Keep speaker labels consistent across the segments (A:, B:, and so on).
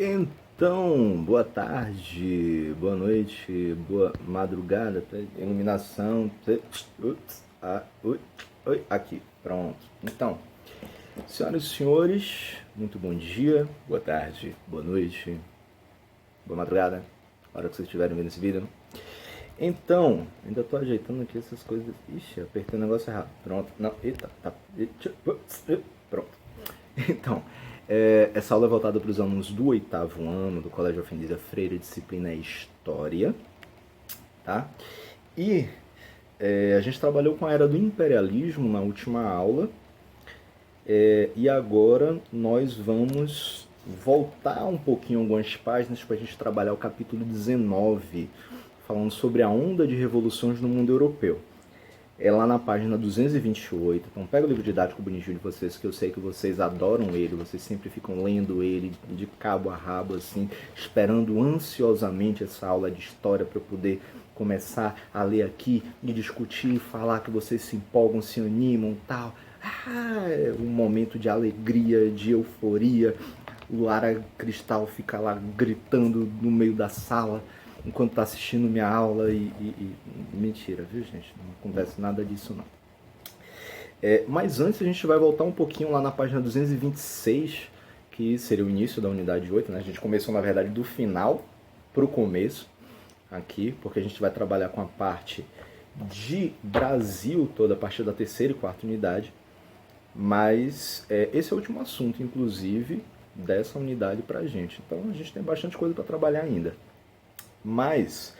A: Então, boa tarde, boa noite, boa madrugada, iluminação. Oi, aqui, pronto. Então, senhoras e senhores, muito bom dia, boa tarde, boa noite, boa madrugada, a hora que vocês estiverem vendo esse vídeo. Então, ainda tô ajeitando aqui essas coisas. Ixi, apertei o negócio errado. Pronto, não, eita, tá. Pronto. Então, essa aula é voltada para os alunos do 8º ano do Colégio Ofendida Freire, disciplina é História, tá? E a gente trabalhou com a era do imperialismo na última aula, e agora nós vamos voltar um pouquinho algumas páginas para a gente trabalhar o capítulo 19, falando sobre a onda de revoluções no mundo europeu. É lá na página 228. Então pega o livro didático bonitinho de vocês, que eu sei que vocês adoram ele, vocês sempre ficam lendo ele de cabo a rabo, assim, esperando ansiosamente essa aula de história para eu poder começar a ler aqui e discutir, falar que vocês se empolgam, se animam, tal. É um momento de alegria, de euforia. O Lara Cristal fica lá gritando no meio da sala enquanto está assistindo minha aula mentira, viu, gente? Não acontece nada disso, não. Mas antes a gente vai voltar um pouquinho lá na página 226, que seria o início da unidade 8, né? A gente começou, na verdade, do final para o começo, aqui, porque a gente vai trabalhar com a parte de Brasil toda, a partir da 3ª e 4ª unidade, mas esse é o último assunto, inclusive, dessa unidade para a gente. Então a gente tem bastante coisa para trabalhar ainda. Mas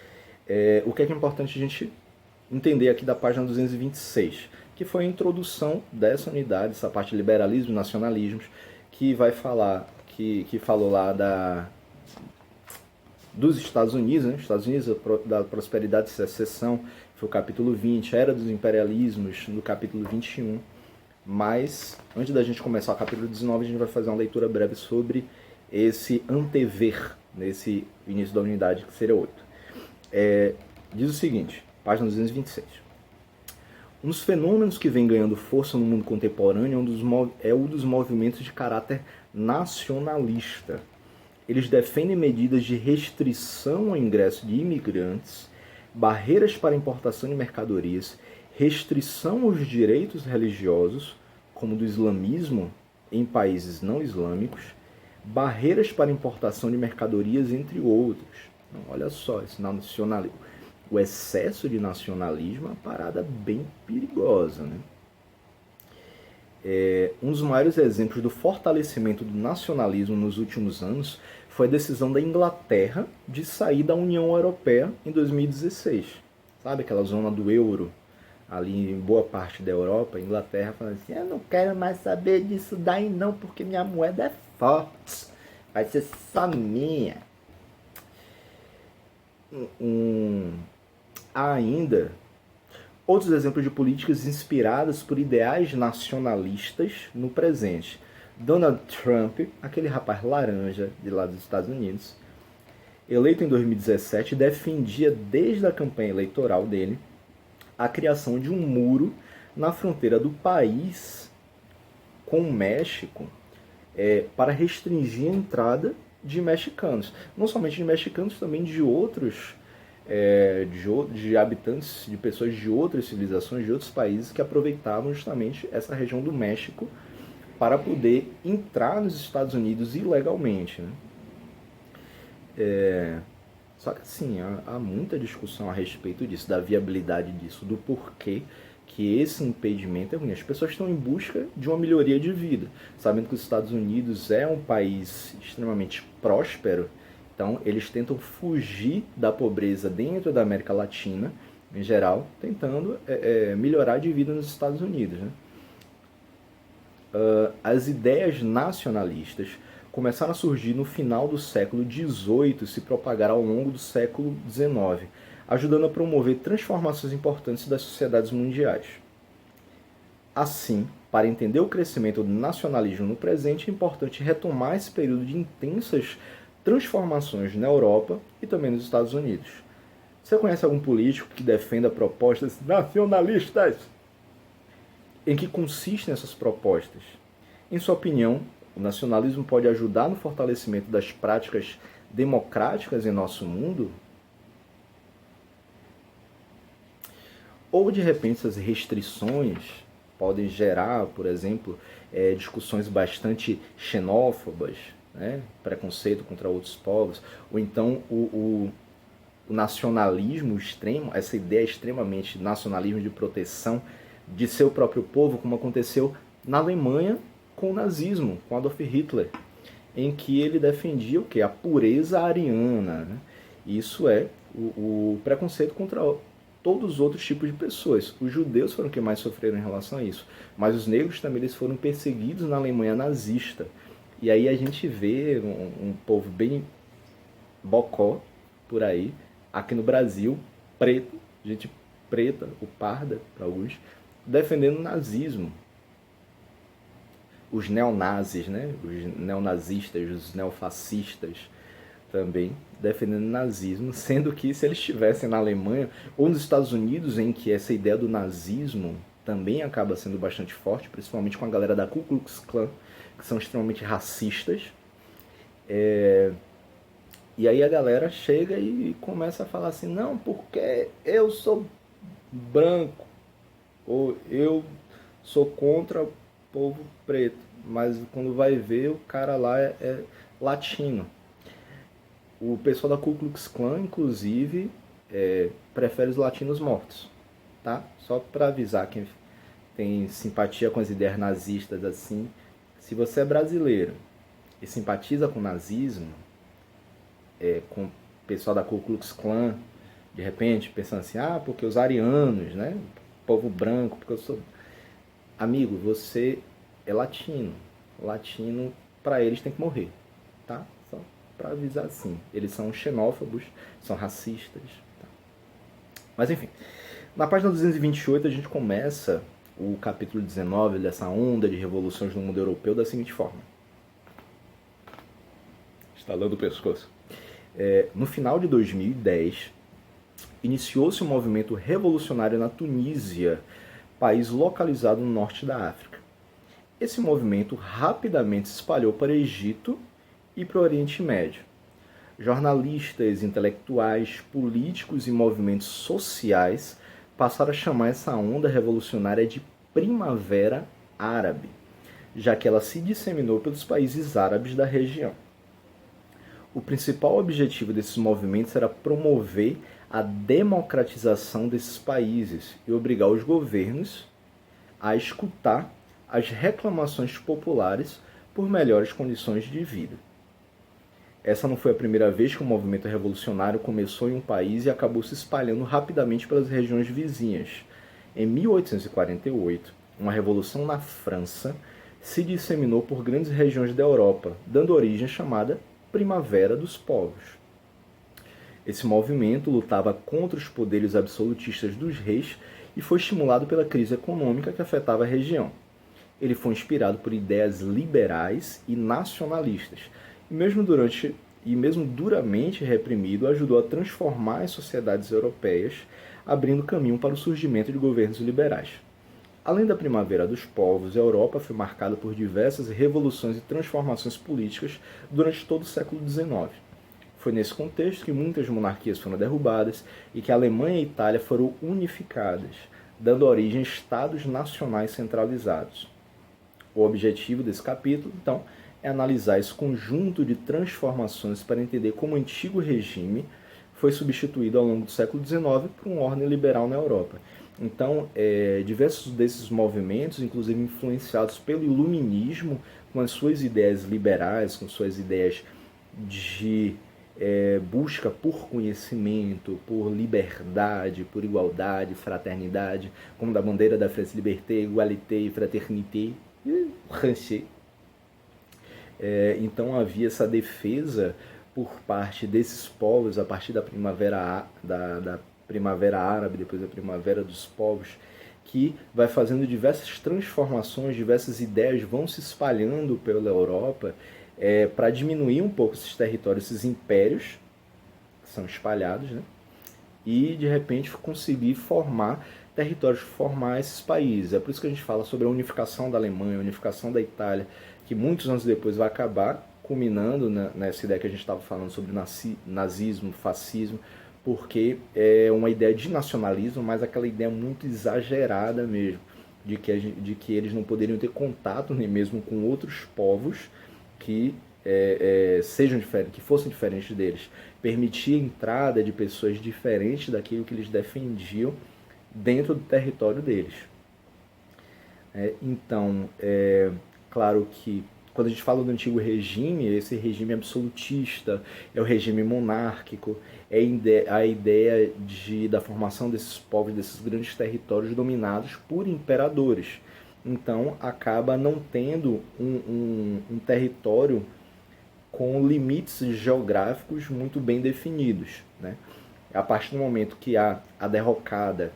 A: o que é importante a gente entender aqui da página 226, que foi a introdução dessa unidade, essa parte de liberalismo e nacionalismos, que vai falar, que falou lá dos Estados Unidos, né? Estados Unidos, da prosperidade e secessão, foi o capítulo 20, a era dos imperialismos, no capítulo 21. Mas, antes da gente começar o capítulo 19, a gente vai fazer uma leitura breve sobre esse antever, nesse início da unidade, que seria 8. Diz o seguinte, página 226. Um dos fenômenos que vem ganhando força no mundo contemporâneo é um dos movimentos de caráter nacionalista. Eles defendem medidas de restrição ao ingresso de imigrantes, barreiras para a importação de mercadorias, restrição aos direitos religiosos, como do islamismo em países não islâmicos, barreiras para importação de mercadorias, entre outros. Então, olha só, esse nacionalismo, o excesso de nacionalismo é uma parada bem perigosa, né? Um dos maiores exemplos do fortalecimento do nacionalismo nos últimos anos foi a decisão da Inglaterra de sair da União Europeia em 2016. Sabe aquela zona do euro? Ali em boa parte da Europa, a Inglaterra fala assim, eu não quero mais saber disso daí não, porque minha moeda é forte, vai ser só minha. Há ainda outros exemplos de políticas inspiradas por ideais nacionalistas no presente. Donald Trump, aquele rapaz laranja de lá dos Estados Unidos, eleito em 2017, defendia desde a campanha eleitoral dele a criação de um muro na fronteira do país com o México para restringir a entrada de mexicanos. Não somente de mexicanos, também de outros, de habitantes, de pessoas de outras civilizações, de outros países que aproveitavam justamente essa região do México para poder entrar nos Estados Unidos ilegalmente, né? Só que assim, há muita discussão a respeito disso, da viabilidade disso, do porquê que esse impedimento é ruim. As pessoas estão em busca de uma melhoria de vida, sabendo que os Estados Unidos é um país extremamente próspero, então eles tentam fugir da pobreza dentro da América Latina, em geral, tentando melhorar de vida nos Estados Unidos, né? As ideias nacionalistas começaram a surgir no final do século XVIII e se propagaram ao longo do século XIX, ajudando a promover transformações importantes das sociedades mundiais. Assim, para entender o crescimento do nacionalismo no presente, é importante retomar esse período de intensas transformações na Europa e também nos Estados Unidos. Você conhece algum político que defenda propostas nacionalistas? Em que consistem essas propostas? Em sua opinião, O nacionalismo pode ajudar no fortalecimento das práticas democráticas em nosso mundo? Ou, de repente, essas restrições podem gerar, por exemplo, discussões bastante xenófobas, né? Preconceito contra outros povos, ou então o nacionalismo extremo, essa ideia extremamente nacionalismo de proteção de seu próprio povo, como aconteceu na Alemanha com o nazismo, com Adolf Hitler, em que ele defendia o quê? A pureza ariana. Né? Isso é o preconceito contra todos os outros tipos de pessoas. Os judeus foram que mais sofreram em relação a isso, mas os negros também eles foram perseguidos na Alemanha nazista. E aí a gente vê um povo bem bocó por aí, aqui no Brasil, preto, gente preta, ou parda para alguns, defendendo o nazismo. Os neonazis, né? Os neonazistas, os neofascistas também defendendo o nazismo, sendo que se eles estivessem na Alemanha ou nos Estados Unidos, em que essa ideia do nazismo também acaba sendo bastante forte, principalmente com a galera da Ku Klux Klan, que são extremamente racistas, e aí a galera chega e começa a falar assim, não, porque eu sou branco, ou eu sou contra o povo preto, mas quando vai ver, o cara lá é latino. O pessoal da Ku Klux Klan, inclusive, prefere os latinos mortos, tá? Só para avisar quem tem simpatia com as ideias nazistas assim, se você é brasileiro e simpatiza com o nazismo, com o pessoal da Ku Klux Klan, de repente, pensando assim, porque os arianos, né? Povo branco, porque eu sou... Amigo, você é latino. Latino, para eles, tem que morrer, tá? Só para avisar assim. Eles são xenófobos, são racistas. Tá? Mas enfim, na página 228 a gente começa o capítulo 19 dessa onda de revoluções no mundo europeu da seguinte forma. Estalando o pescoço. No final de 2010, iniciou-se um movimento revolucionário na Tunísia, país localizado no norte da África. Esse movimento rapidamente se espalhou para o Egito e para o Oriente Médio. Jornalistas, intelectuais, políticos e movimentos sociais passaram a chamar essa onda revolucionária de Primavera Árabe, já que ela se disseminou pelos países árabes da região. O principal objetivo desses movimentos era promover a democratização desses países e obrigar os governos a escutar as reclamações populares por melhores condições de vida. Essa não foi a primeira vez que o movimento revolucionário começou em um país e acabou se espalhando rapidamente pelas regiões vizinhas. Em 1848, uma revolução na França se disseminou por grandes regiões da Europa, dando origem à chamada Primavera dos Povos. Esse movimento lutava contra os poderes absolutistas dos reis e foi estimulado pela crise econômica que afetava a região. Ele foi inspirado por ideias liberais e nacionalistas, e mesmo duramente reprimido, ajudou a transformar as sociedades europeias, abrindo caminho para o surgimento de governos liberais. Além da Primavera dos Povos, a Europa foi marcada por diversas revoluções e transformações políticas durante todo o século XIX. Foi nesse contexto que muitas monarquias foram derrubadas e que a Alemanha e a Itália foram unificadas, dando origem a estados nacionais centralizados. O objetivo desse capítulo, então, é analisar esse conjunto de transformações para entender como o antigo regime foi substituído ao longo do século XIX por uma ordem liberal na Europa. Então, diversos desses movimentos, inclusive influenciados pelo iluminismo, com as suas ideias liberais, com suas ideias de busca por conhecimento, por liberdade, por igualdade, fraternidade, como da bandeira da France Liberté, Égalité e Fraternité, e Ranchet. Então havia essa defesa por parte desses povos, a partir da primavera árabe, depois da primavera dos povos, que vai fazendo diversas transformações, diversas ideias vão se espalhando pela Europa para diminuir um pouco esses territórios, esses impérios que são espalhados, né? E de repente conseguir formar territórios, formar esses países. É por isso que a gente fala sobre a unificação da Alemanha, a unificação da Itália, que muitos anos depois vai acabar culminando nessa ideia que a gente estava falando sobre nazismo, fascismo, porque é uma ideia de nacionalismo, mas aquela ideia muito exagerada mesmo, de que eles não poderiam ter contato nem mesmo com outros povos que sejam diferentes, que fossem diferentes deles, permitir a entrada de pessoas diferentes daquilo que eles defendiam dentro do território deles. Então, claro que quando a gente fala do antigo regime, esse regime absolutista, é o regime monárquico, é a ideia da formação desses povos, desses grandes territórios dominados por imperadores. Então, acaba não tendo um território com limites geográficos muito bem definidos, né? A partir do momento que há a derrota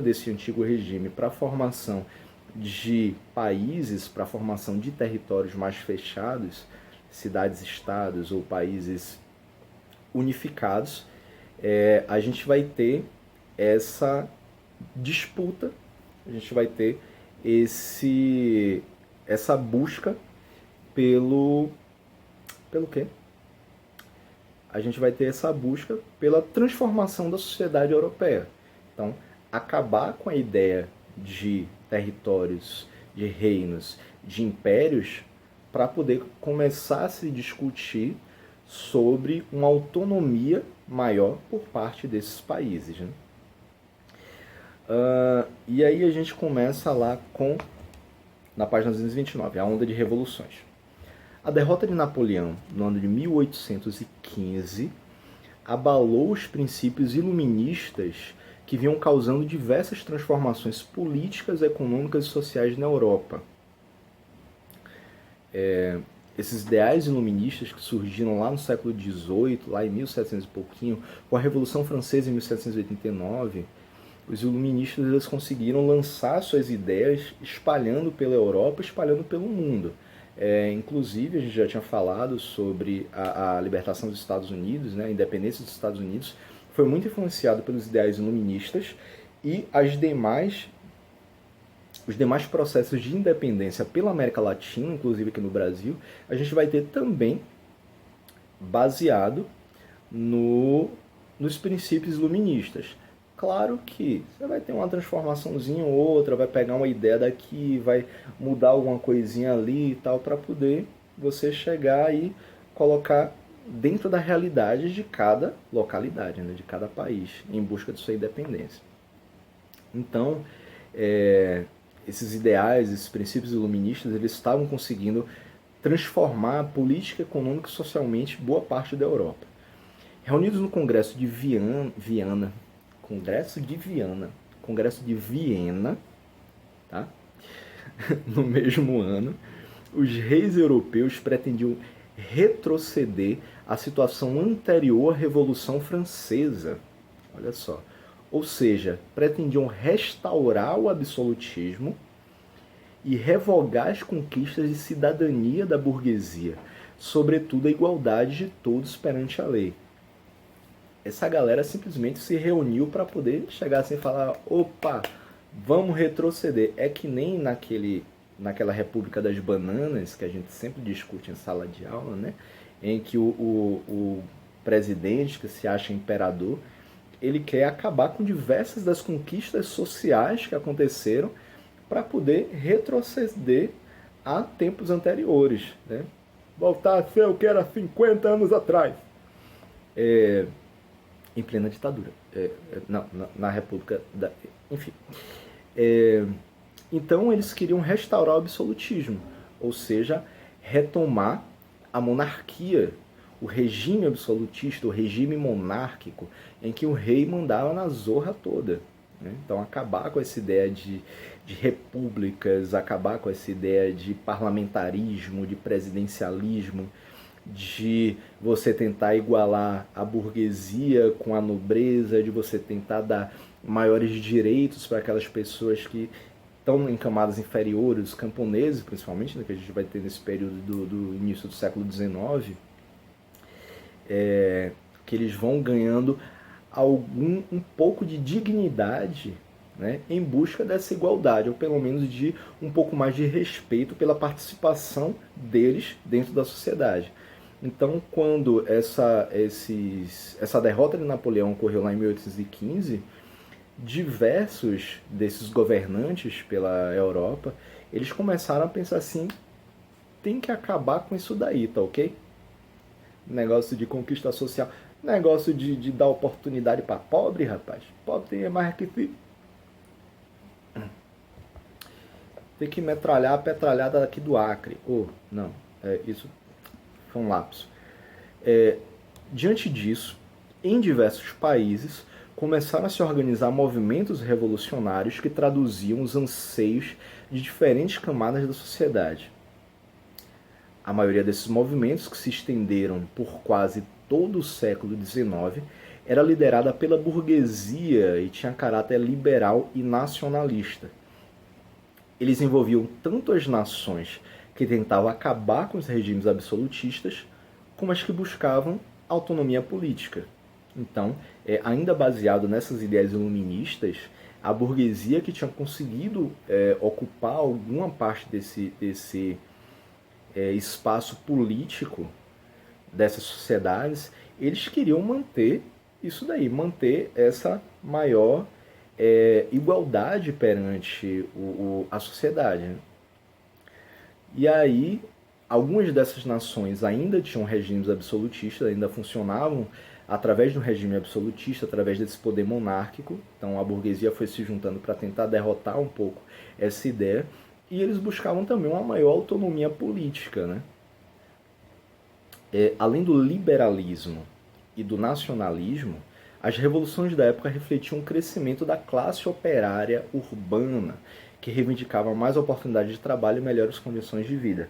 A: desse antigo regime para a formação de países, para a formação de territórios mais fechados, cidades-estados ou países unificados, a gente vai ter essa disputa, a gente vai ter essa busca pelo quê? A gente vai ter essa busca pela transformação da sociedade europeia. Então, acabar com a ideia de territórios, de reinos, de impérios, para poder começar a se discutir sobre uma autonomia maior por parte desses países, né? E aí a gente começa lá na página 229, a onda de revoluções. A derrota de Napoleão no ano de 1815 abalou os princípios iluministas que vinham causando diversas transformações políticas, econômicas e sociais na Europa. Esses ideais iluministas que surgiram lá no século XVIII, lá em 1700 e pouquinho, com a Revolução Francesa em 1789, os iluministas eles conseguiram lançar suas ideias espalhando pela Europa, espalhando pelo mundo. Inclusive, a gente já tinha falado sobre a libertação dos Estados Unidos, né, a independência dos Estados Unidos, foi muito influenciado pelos ideais iluministas e os demais processos de independência pela América Latina, inclusive aqui no Brasil, a gente vai ter também baseado nos princípios iluministas. Claro que você vai ter uma transformaçãozinha ou outra, vai pegar uma ideia daqui, vai mudar alguma coisinha ali e tal, para poder você chegar e colocar dentro da realidade de cada localidade, né, de cada país, em busca de sua independência. Então, esses ideais, esses princípios iluministas, eles estavam conseguindo transformar política, econômica e socialmente boa parte da Europa. Reunidos no Congresso de Viena, tá? No mesmo ano, os reis europeus pretendiam retroceder à situação anterior à Revolução Francesa. Olha só. Ou seja, pretendiam restaurar o absolutismo e revogar as conquistas de cidadania da burguesia, sobretudo a igualdade de todos perante a lei. Essa galera simplesmente se reuniu para poder chegar assim e falar: opa, vamos retroceder. É que nem naquela República das Bananas, que a gente sempre discute em sala de aula, né? Em que o presidente, que se acha imperador, ele quer acabar com diversas das conquistas sociais que aconteceram para poder retroceder a tempos anteriores, né? Voltar a ser o que era 50 anos atrás. Em plena ditadura. Na República da... Enfim. Então eles queriam restaurar o absolutismo, ou seja, retomar a monarquia, o regime absolutista, o regime monárquico, em que o rei mandava na zorra toda, né? Então acabar com essa ideia de repúblicas, acabar com essa ideia de parlamentarismo, de presidencialismo, de você tentar igualar a burguesia com a nobreza, de você tentar dar maiores direitos para aquelas pessoas que estão em camadas inferiores, os camponeses principalmente, né, que a gente vai ter nesse período do início do século XIX, que eles vão ganhando um pouco de dignidade né, em busca dessa igualdade, ou pelo menos de um pouco mais de respeito pela participação deles dentro da sociedade. Então, quando essa derrota de Napoleão ocorreu lá em 1815, diversos desses governantes pela Europa, eles começaram a pensar assim, tem que acabar com isso daí, tá ok? Negócio de conquista social, negócio de dar oportunidade para pobre, rapaz. Pobre tem mais que tem que metralhar a petralhada aqui do Acre. Não, isso foi um lapso. Diante disso, em diversos países, começaram a se organizar movimentos revolucionários que traduziam os anseios de diferentes camadas da sociedade. A maioria desses movimentos, que se estenderam por quase todo o século XIX, era liderada pela burguesia e tinha caráter liberal e nacionalista. Eles envolviam tanto as nações que tentavam acabar com os regimes absolutistas, como as que buscavam autonomia política. Então, ainda baseado nessas ideias iluministas, a burguesia que tinha conseguido ocupar alguma parte desse espaço político dessas sociedades, eles queriam manter isso daí, manter essa maior igualdade perante a sociedade. Né? E aí, algumas dessas nações ainda tinham regimes absolutistas, ainda funcionavam através de um regime absolutista, através desse poder monárquico. Então a burguesia foi se juntando para tentar derrotar um pouco essa ideia. E eles buscavam também uma maior autonomia política. Né? Além do liberalismo e do nacionalismo, as revoluções da época refletiam um crescimento da classe operária urbana, que reivindicava mais oportunidades de trabalho e melhores condições de vida.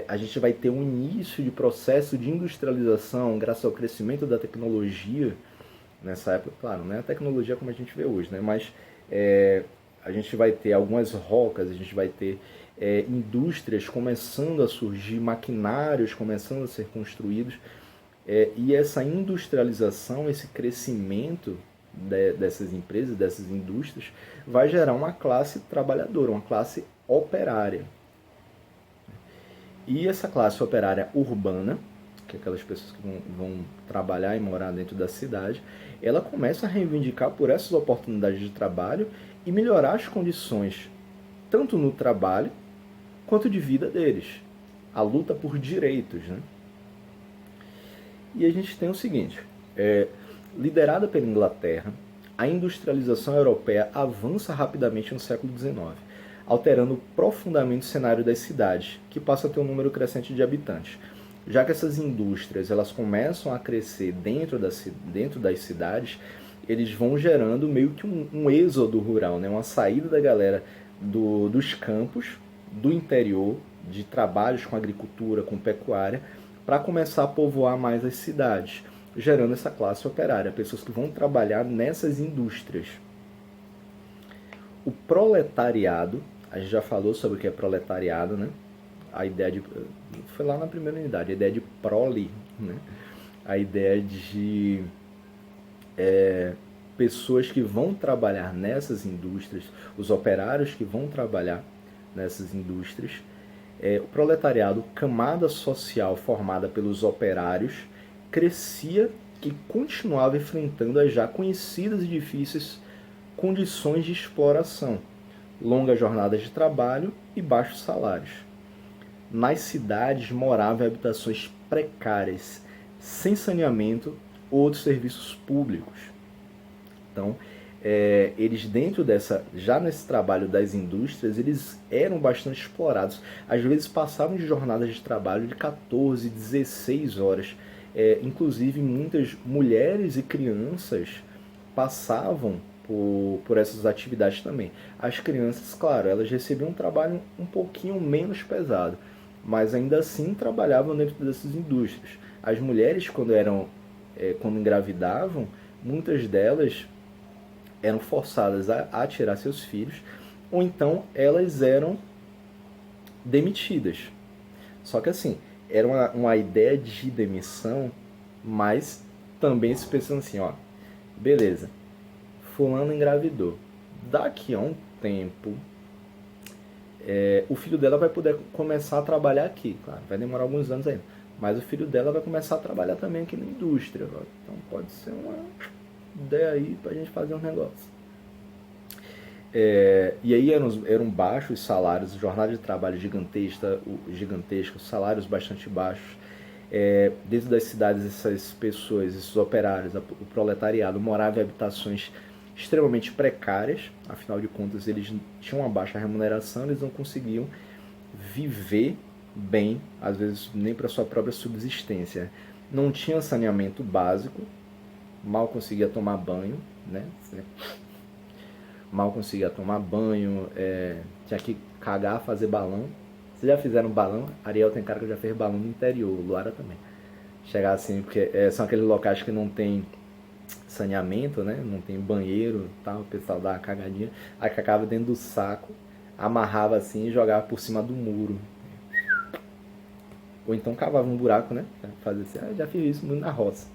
A: A gente vai ter um início de processo de industrialização graças ao crescimento da tecnologia nessa época. Claro, não é a tecnologia como a gente vê hoje, né? Mas a gente vai ter algumas rocas, a gente vai ter indústrias começando a surgir, maquinários começando a ser construídos. E essa industrialização, esse crescimento dessas empresas, dessas indústrias, vai gerar uma classe trabalhadora, uma classe operária. E essa classe operária urbana, que é aquelas pessoas que vão trabalhar e morar dentro da cidade, ela começa a reivindicar por essas oportunidades de trabalho e melhorar as condições, tanto no trabalho quanto de vida deles. A luta por direitos, né? E a gente tem o seguinte, liderada pela Inglaterra, a industrialização europeia avança rapidamente no século XIX, alterando profundamente o cenário das cidades, que passa a ter um número crescente de habitantes. Já que essas indústrias elas começam a crescer dentro das cidades, eles vão gerando meio que um êxodo rural, né? Uma saída da galera dos campos, do interior, de trabalhos com agricultura, com pecuária, para começar a povoar mais as cidades, gerando essa classe operária, pessoas que vão trabalhar nessas indústrias. O proletariado, a gente já falou sobre o que é proletariado, né? A ideia de... Foi lá na primeira unidade, a ideia de prole, né? A ideia de pessoas que vão trabalhar nessas indústrias, os operários que vão trabalhar nessas indústrias. O proletariado, camada social formada pelos operários, crescia e continuava enfrentando as já conhecidas e difíceis condições de exploração, longas jornadas de trabalho e baixos salários. Nas cidades moravam em habitações precárias, sem saneamento ou outros serviços públicos. Então, eles dentro já nesse trabalho das indústrias, eles eram bastante explorados. Às vezes passavam de jornadas de trabalho de 14, 16 horas. Inclusive muitas mulheres e crianças passavam por essas atividades também. As crianças, claro, elas recebiam um trabalho um pouquinho menos pesado, mas ainda assim trabalhavam dentro dessas indústrias. As mulheres, quando engravidavam, muitas delas eram forçadas a tirar seus filhos, ou então elas eram demitidas. Só que assim, era uma ideia de demissão, mas também se pensando assim, ó, beleza, fulano engravidou, daqui a um tempo, o filho dela vai poder começar a trabalhar aqui. Claro, vai demorar alguns anos ainda. Mas o filho dela vai começar a trabalhar também aqui na indústria. Então pode ser uma ideia aí pra gente fazer um negócio. E aí eram baixos salários, jornada de trabalho gigantesca, salários bastante baixos. Dentro das cidades, essas pessoas, esses operários, o proletariado morava em habitações extremamente precárias. Afinal de contas, eles tinham uma baixa remuneração, eles não conseguiam viver bem, às vezes nem para sua própria subsistência. Não tinha saneamento básico, mal conseguia tomar banho, né? Mal conseguia tomar banho, tinha que cagar, fazer balão. Vocês já fizeram balão? Ariel tem cara que já fez balão no interior, Luara também. Chegar assim, porque são aqueles locais que não tem saneamento, né? Não tem banheiro, tal, o pessoal dá uma cagadinha, aí cagava dentro do saco, amarrava assim e jogava por cima do muro. Ou então cavava um buraco, né? Fazia assim, já fiz isso muito na roça.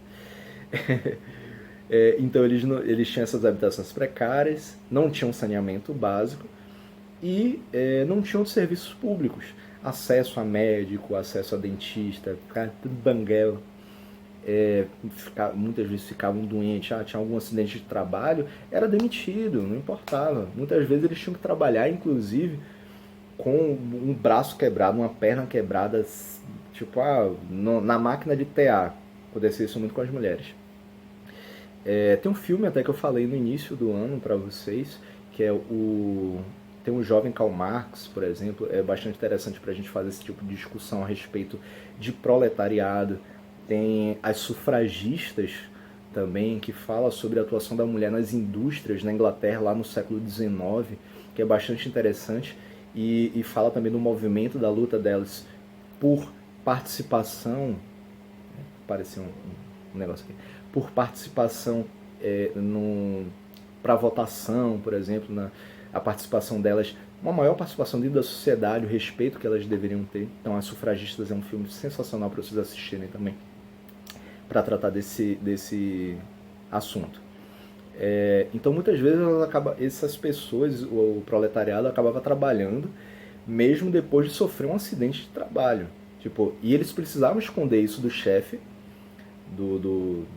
A: Então eles tinham essas habitações precárias, não tinham saneamento básico e não tinham serviços públicos. Acesso a médico, acesso a dentista, ficava tudo banguela. Muitas vezes ficavam doentes, tinha algum acidente de trabalho, era demitido, não importava. Muitas vezes eles tinham que trabalhar, inclusive, com um braço quebrado, uma perna quebrada, tipo, na máquina de TA. Acontecia isso muito com as mulheres. Tem um filme até que eu falei no início do ano para vocês, que tem um jovem Karl Marx, por exemplo, é bastante interessante para a gente fazer esse tipo de discussão a respeito de proletariado. Tem as sufragistas também, que fala sobre a atuação da mulher nas indústrias na Inglaterra lá no século XIX, que é bastante interessante, e fala também do movimento da luta delas por participação, apareceu um negócio aqui, por participação para votação, por exemplo, a participação delas, uma maior participação dentro da sociedade, o respeito que elas deveriam ter. Então, As Sufragistas é um filme sensacional para vocês assistirem também, para tratar desse assunto. Então, muitas vezes, essas pessoas, o proletariado, acabava trabalhando mesmo depois de sofrer um acidente de trabalho. E eles precisavam esconder isso do chefe, do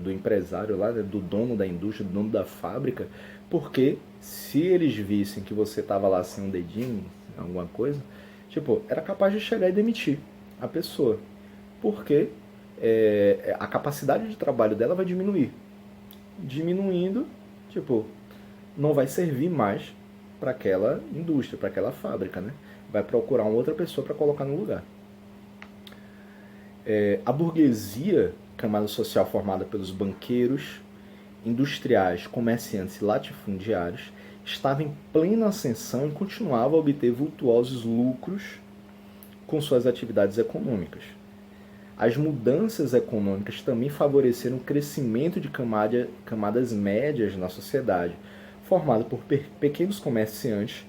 A: empresário lá, né, do dono da indústria, do dono da fábrica, porque se eles vissem que você estava lá sem um dedinho, alguma coisa, era capaz de chegar e demitir a pessoa, porque a capacidade de trabalho dela vai diminuir. Diminuindo, não vai servir mais para aquela indústria, para aquela fábrica, né? Vai procurar uma outra pessoa para colocar no lugar. A burguesia, camada social formada pelos banqueiros, industriais, comerciantes e latifundiários, estava em plena ascensão e continuava a obter vultuosos lucros com suas atividades econômicas. As mudanças econômicas também favoreceram o crescimento de camadas médias na sociedade, formada por pequenos comerciantes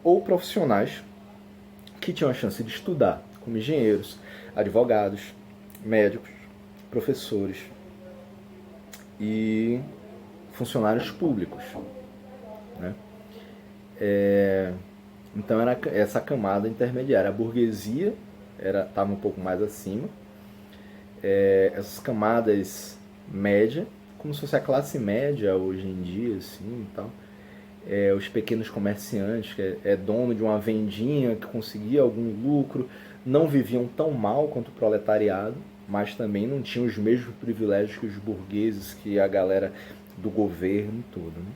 A: ou profissionais que tinham a chance de estudar, como engenheiros, advogados, médicos, professores e funcionários públicos, né? Então era essa camada intermediária. A burguesia estava um pouco mais acima. Essas camadas média, como se fosse a classe média hoje em dia, assim, e tal. Os pequenos comerciantes, que é dono de uma vendinha que conseguia algum lucro, não viviam tão mal quanto o proletariado, mas também não tinham os mesmos privilégios que os burgueses, que a galera do governo todo, né?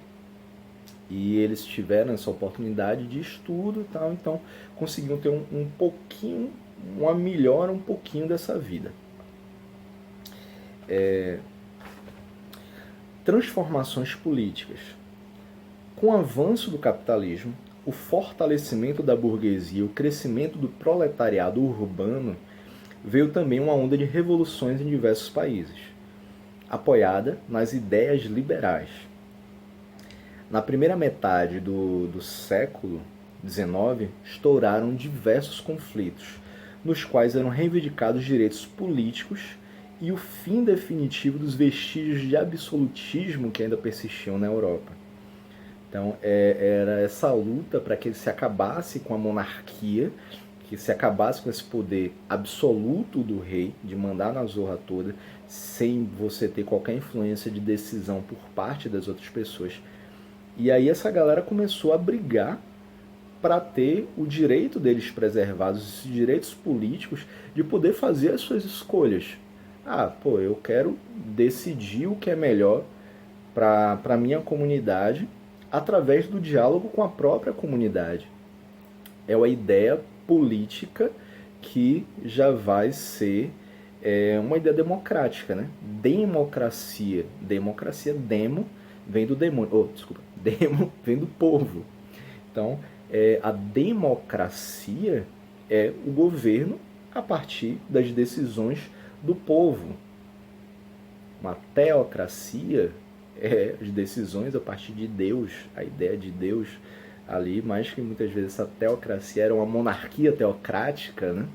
A: E eles tiveram essa oportunidade de estudo e tal, então conseguiam ter um pouquinho, uma melhora um pouquinho dessa vida. Transformações políticas. Com o avanço do capitalismo, o fortalecimento da burguesia e o crescimento do proletariado urbano, veio também uma onda de revoluções em diversos países, apoiada nas ideias liberais. Na primeira metade do século XIX, estouraram diversos conflitos, nos quais eram reivindicados direitos políticos e o fim definitivo dos vestígios de absolutismo que ainda persistiam na Europa. Então era essa luta para que se acabasse com a monarquia, que se acabasse com esse poder absoluto do rei, de mandar na zorra toda, sem você ter qualquer influência de decisão por parte das outras pessoas. E aí essa galera começou a brigar para ter o direito deles preservados, os direitos políticos de poder fazer as suas escolhas. Eu quero decidir o que é melhor para a minha comunidade através do diálogo com a própria comunidade. É uma ideia política que já vai ser uma ideia democrática, né? Democracia. Democracia, demo, vem do demônio. Demo vem do povo. Então, a democracia é o governo a partir das decisões do povo. Uma teocracia é as decisões a partir de Deus, a ideia de Deus ali, mas que muitas vezes essa teocracia era uma monarquia teocrática, né?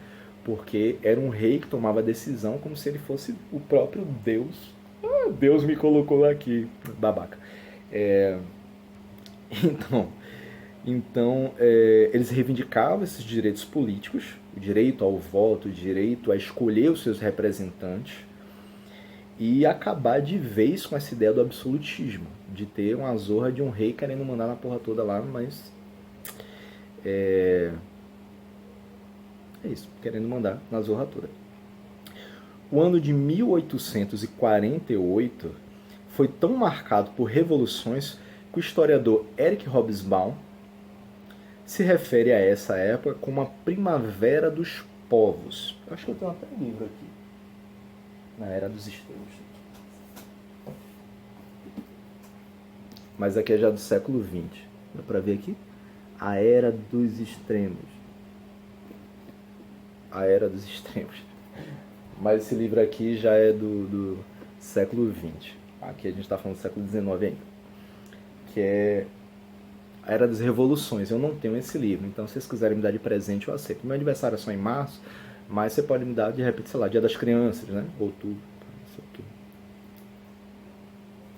A: Porque era um rei que tomava a decisão como se ele fosse o próprio Deus. Deus me colocou aqui, babaca. Então, eles reivindicavam esses direitos políticos, o direito ao voto, o direito a escolher os seus representantes, e acabar de vez com essa ideia do absolutismo, de ter uma zorra de um rei querendo mandar na porra toda lá, mas é isso, querendo mandar na zorra toda. O ano de 1848 foi tão marcado por revoluções que o historiador Eric Hobsbawm se refere a essa época como a Primavera dos Povos. Eu acho que eu tenho até um livro aqui. Na Era dos Extremos. Mas aqui é já do século XX. Dá pra ver aqui? A Era dos Extremos. A Era dos Extremos. Mas esse livro aqui já é do século XX. Aqui a gente está falando do século XIX ainda. Que é a Era das Revoluções. Eu não tenho esse livro, então se vocês quiserem me dar de presente, eu aceito. Meu aniversário é só em março, mas você pode me dar, de repente, sei lá, Dia das Crianças, né? Outubro.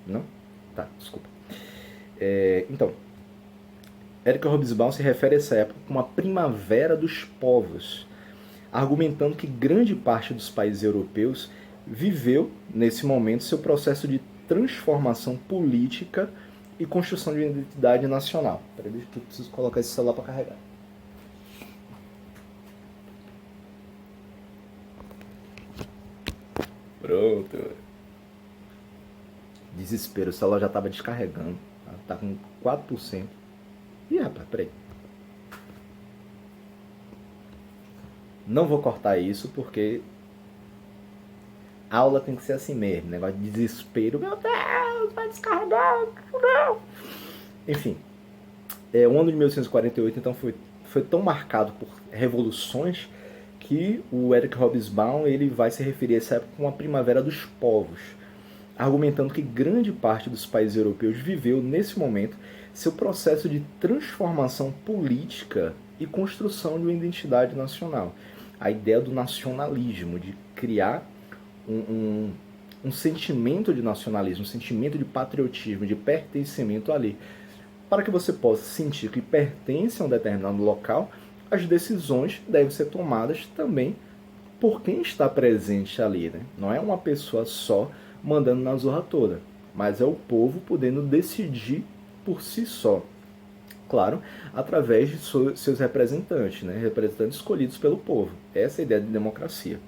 A: Não? Tá, desculpa. Então, Eric Hobsbawm se refere a essa época como a Primavera dos Povos, argumentando que grande parte dos países europeus viveu, nesse momento, seu processo de transformação política e construção de uma identidade nacional. Peraí, deixa que eu preciso colocar esse celular para carregar. Pronto. Desespero, o celular já estava descarregando. Tá com 4%. Ih, rapaz, peraí. Não vou cortar isso porque a aula tem que ser assim mesmo. Negócio de desespero. Meu Deus, vai descarregar. Não. Enfim. O ano de 1848 então foi tão marcado por revoluções que o Eric Hobsbawm ele vai se referir a essa época como a Primavera dos Povos, argumentando que grande parte dos países europeus viveu, nesse momento, seu processo de transformação política e construção de uma identidade nacional. A ideia do nacionalismo, de criar um sentimento de nacionalismo, um sentimento de patriotismo, de pertencimento ali, para que você possa sentir que pertence a um determinado local. As decisões devem ser tomadas também por quem está presente ali, né? Não é uma pessoa só mandando na zorra toda, mas é o povo podendo decidir por si só. Claro, através de seus representantes, né? Representantes escolhidos pelo povo. Essa é a ideia de democracia.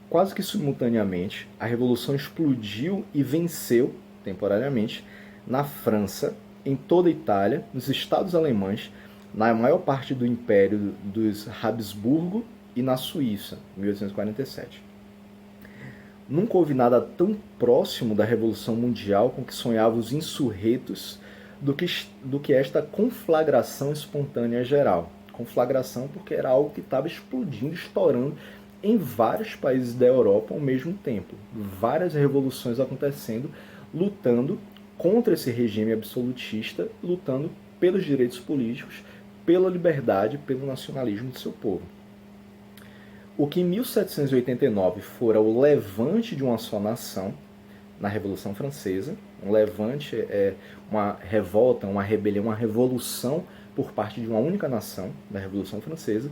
A: Quase que simultaneamente, a Revolução explodiu e venceu, temporariamente, na França, em toda a Itália, nos Estados Alemães, na maior parte do Império dos Habsburgo e na Suíça, em 1847. Nunca houve nada tão próximo da Revolução Mundial com que sonhavam os insurretos do que esta conflagração espontânea geral. Conflagração porque era algo que estava explodindo, estourando em vários países da Europa ao mesmo tempo. Várias revoluções acontecendo, lutando contra esse regime absolutista, lutando pelos direitos políticos, pela liberdade, pelo nacionalismo do seu povo. O que em 1789 fora o levante de uma só nação, na Revolução Francesa. Um levante é uma revolta, uma rebelião, uma revolução por parte de uma única nação, da Revolução Francesa.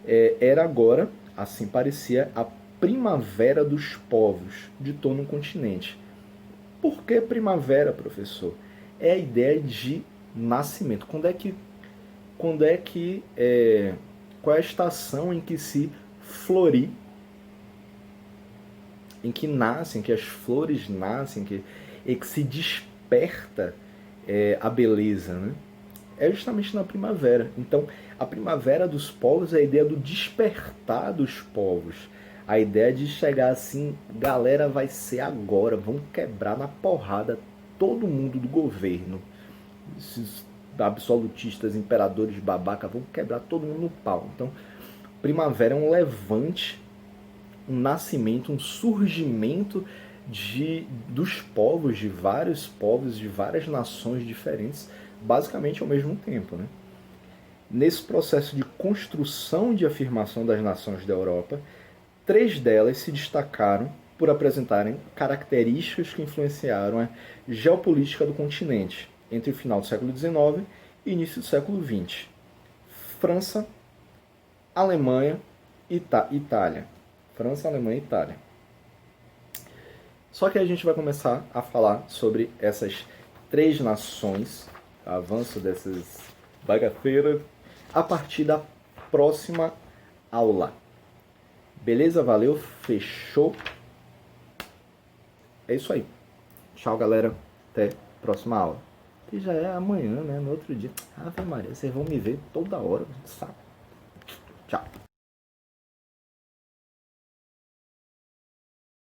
A: Era agora, assim parecia, a primavera dos povos de todo o continente. Por que primavera, professor? É a ideia de nascimento. Qual é a estação em que se florir, em que nascem, que as flores nascem, em que se desperta a beleza, né? É justamente na primavera. Então, a primavera dos povos é a ideia do despertar dos povos. A ideia de chegar assim, galera, vai ser agora, vamos quebrar na porrada todo mundo do governo. Esses absolutistas, imperadores babaca, vamos quebrar todo mundo no pau. Então, primavera é um levante, um nascimento, um surgimento dos povos, de vários povos, de várias nações diferentes, basicamente ao mesmo tempo, né? Nesse processo de construção de afirmação das nações da Europa, 3 delas se destacaram por apresentarem características que influenciaram a geopolítica do continente entre o final do século XIX e início do século XX. França, Alemanha e Itália. França, Alemanha e Itália. Só que a gente vai começar a falar sobre essas 3 nações, o avanço dessas bagaceiras, a partir da próxima aula. Beleza? Valeu? Fechou? É isso aí. Tchau, galera. Até a próxima aula. Que já é amanhã, né? No outro dia. Ave Maria, vocês vão me ver toda hora. Saco. Tchau.